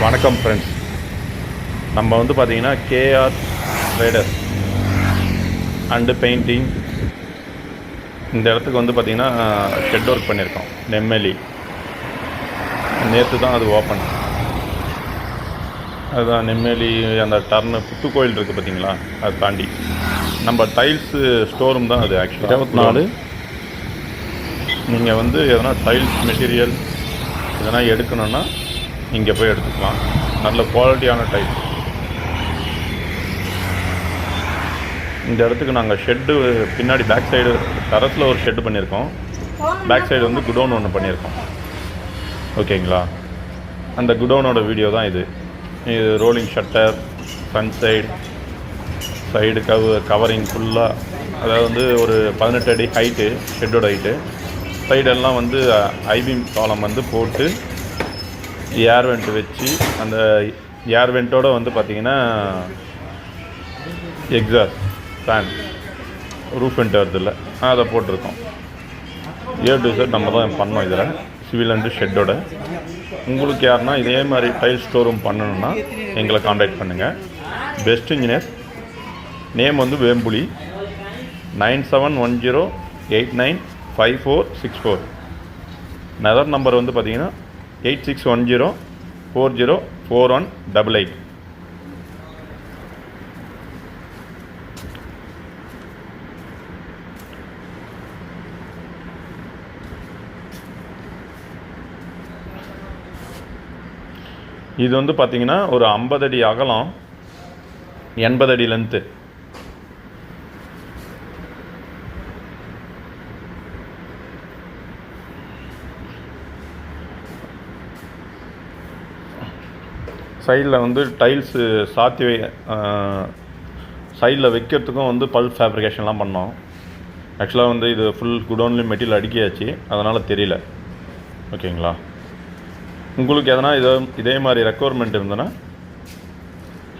வணக்கம் ஃப்ரெண்ட்ஸ். நம்ம வந்து பார்த்திங்கன்னா கேஆர் ட்ரேடர்ஸ் அண்டு பெயிண்டிங் இந்த இடத்துக்கு வந்து பார்த்திங்கன்னா ஷெட் ஒர்க் பண்ணியிருக்கோம். நெம்மேலி நேற்று தான் அது ஓப்பன். அதுதான் நெம்மேலி அந்த டர்னு புத்துக்கோயில் இருக்குது பார்த்திங்களா, அதை தாண்டி நம்ம டைல்ஸு ஸ்டோரும் தான் அது. ஆக்சுவலாக 24 நீங்கள் வந்து எதனா டைல்ஸ் மெட்டீரியல் எதனா எடுக்கணுன்னா இங்கே போய் எடுத்துக்கலாம். நல்ல குவாலிட்டியான டைல்ஸ். இந்த இடத்துக்கு நாங்கள் ஷெட்டு பின்னாடி பேக் சைடு டெரஸில் ஒரு ஷெட்டு பண்ணியிருக்கோம். பேக் சைடு வந்து குடோன் ஒன்று பண்ணியிருக்கோம். ஓகேங்களா, அந்த குடோனோட வீடியோ தான் இது. இது rolling shutter, front side covering ஃபுல்லாக, அதாவது வந்து ஒரு 18 அடி ஹைட்டு ஷெட்டோட ஹைட்டு. சைடெல்லாம் வந்து ஐபீம் காலம் வந்து போட்டு ஏர் வெண்ட் வச்சு, அந்த ஏர் வெண்ட்டோடு வந்து பார்த்திங்கன்னா எக்ஸாஸ்ட் ஃபேன் ரூஃப் வெண்ட் வருதில்ல, அதை போட்டிருக்கோம். ஏர் டு செட் நம்ம தான் பண்ணோம் இதில், சிவில் அண்டு ஷெட்டோட. உங்களுக்கு யாருன்னா இதே மாதிரி டைல் ஸ்டோர் ரூம் பண்ணணுன்னா எங்களை காண்டாக்ட் பண்ணுங்கள். Best engineer. நேம் வந்து வேம்புலி. 9710895464. நதர் நம்பர் வந்து பார்த்திங்கன்னா 8610404188. இது வந்து பார்த்திங்கன்னா ஒரு 50 அடி அகலம், 80 அடி லென்த்து. சைடில் வந்து டைல்ஸு சாத்தி சைடில் வைக்கிறதுக்கும் வந்து பல்ப் ஃபேப்ரிகேஷன்லாம் பண்ணோம். ஆக்சுவலாக வந்து இது ஃபுல் குடோன்லேயும் மெட்டீரியல் அடுக்கியாச்சு, அதனால் தெரியல. ஓகேங்களா, உங்களுக்கு எதனா இதே மாதிரி ரெக்குவயர்மெண்ட் இருந்ததுன்னா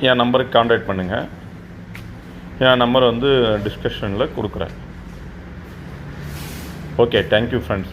என் நம்பருக்கு காண்டாக்ட் பண்ணுங்கள். என் நம்பர் வந்து டிஸ்கஷனில் கொடுக்குறேன். Okay, thank you friends.